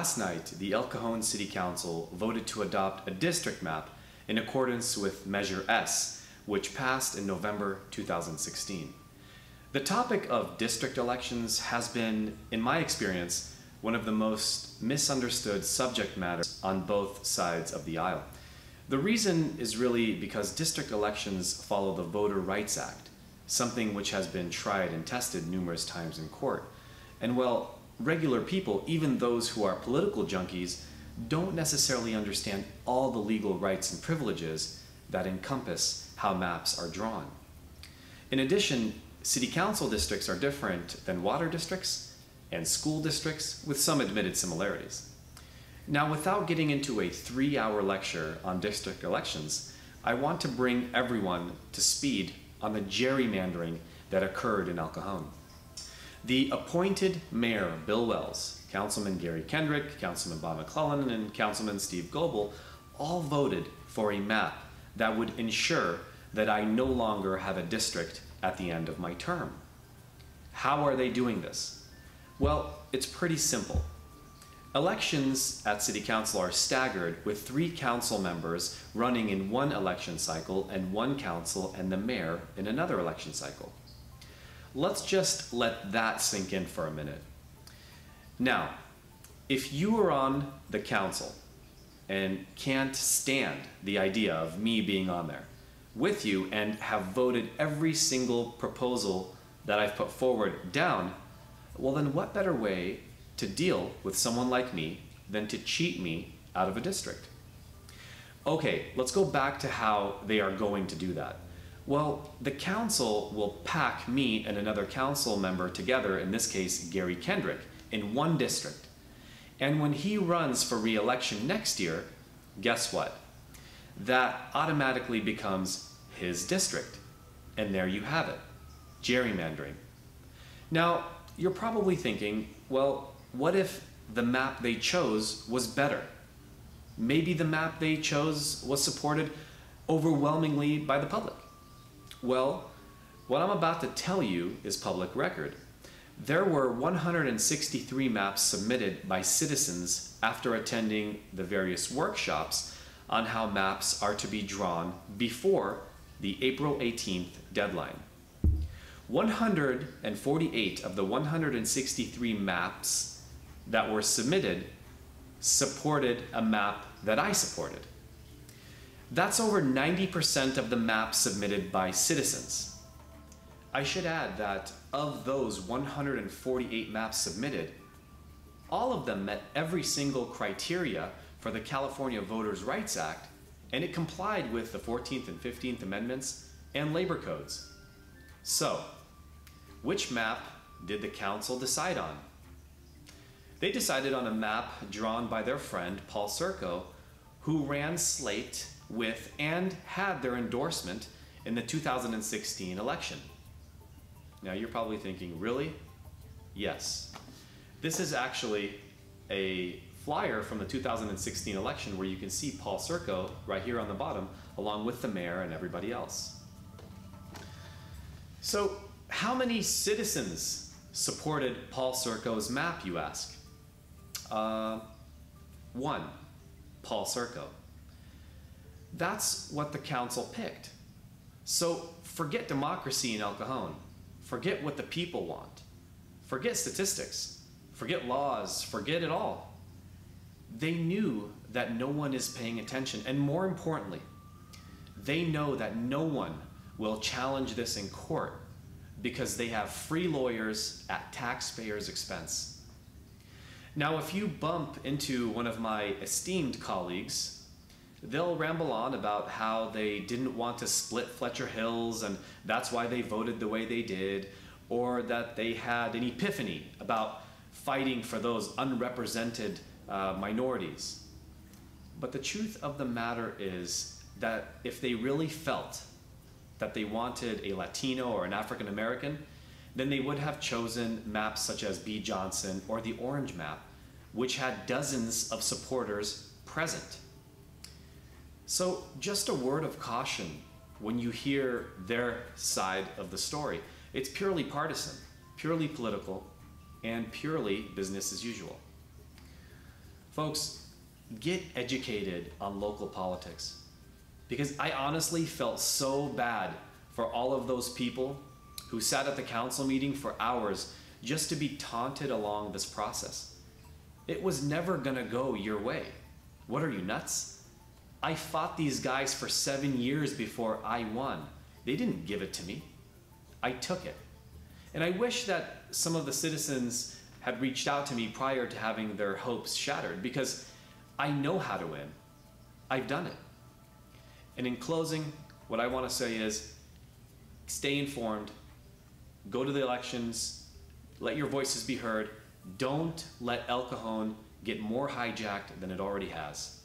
Last night, the El Cajon City Council voted to adopt a district map in accordance with Measure S, which passed in November 2016. The topic of district elections has been, in my experience, one of the most misunderstood subject matters on both sides of the aisle. The reason is really because district elections follow the Voter Rights Act, something which has been tried and tested numerous times in court. And well, regular people, even those who are political junkies, don't necessarily understand all the legal rights and privileges that encompass how maps are drawn. In addition, city council districts are different than water districts and school districts, with some admitted similarities. Now, without getting into a 3-hour lecture on district elections, I want to bring everyone to speed on the gerrymandering that occurred in El Cajon. The appointed mayor, Bill Wells, Councilman Gary Kendrick, Councilman Bob McClellan, and Councilman Steve Goebel all voted for a map that would ensure that I no longer have a district at the end of my term. How are they doing this? Well, it's pretty simple. Elections at City Council are staggered, with 3 council members running in one election cycle and 1 council and the mayor in another election cycle. Let's just let that sink in for a minute. Now, if you are on the council and can't stand the idea of me being on there with you and have voted every single proposal that I've put forward down, well then what better way to deal with someone like me than to cheat me out of a district? Okay, let's go back to how they are going to do that. Well, the council will pack me and another council member together, in this case Gary Kendrick, in one district. And when he runs for re-election next year, guess what? That automatically becomes his district. And there you have it, gerrymandering. Now, you're probably thinking, well, what if the map they chose was better? Maybe the map they chose was supported overwhelmingly by the public. Well, what I'm about to tell you is public record. There were 163 maps submitted by citizens after attending the various workshops on how maps are to be drawn before the April 18th deadline. 148 of the 163 maps that were submitted supported a map that I supported. That's over 90% of the maps submitted by citizens. I should add that of those 148 maps submitted, all of them met every single criteria for the California Voters' Rights Act, and it complied with the 14th and 15th Amendments and labor codes. So, which map did the council decide on? They decided on a map drawn by their friend Paul Serco, who ran slate with and had their endorsement in the 2016 election. Now you're probably thinking, really? Yes. This is actually a flyer from the 2016 election where you can see Paul Serco right here on the bottom, along with the mayor and everybody else. So how many citizens supported Paul Serco's map, you ask? 1, Paul Serco. That's what the council picked. So forget democracy in El Cajon. Forget what the people want. Forget statistics. Forget laws. Forget it all. They knew that no one is paying attention, and more importantly, they know that no one will challenge this in court because they have free lawyers at taxpayers' expense. Now, if you bump into one of my esteemed colleagues, they'll ramble on about how they didn't want to split Fletcher Hills and that's why they voted the way they did, or that they had an epiphany about fighting for those unrepresented minorities. But the truth of the matter is that if they really felt that they wanted a Latino or an African American, then they would have chosen maps such as B. Johnson or the Orange map, which had dozens of supporters present. So just a word of caution when you hear their side of the story. It's purely partisan, purely political, and purely business as usual. Folks, get educated on local politics, because I honestly felt so bad for all of those people who sat at the council meeting for hours just to be taunted along this process. It was never gonna go your way. What are you, nuts? I fought these guys for 7 years before I won. They didn't give it to me. I took it. And I wish that some of the citizens had reached out to me prior to having their hopes shattered, because I know how to win. I've done it. And in closing, what I want to say is stay informed, go to the elections, let your voices be heard. Don't let El Cajon get more hijacked than it already has.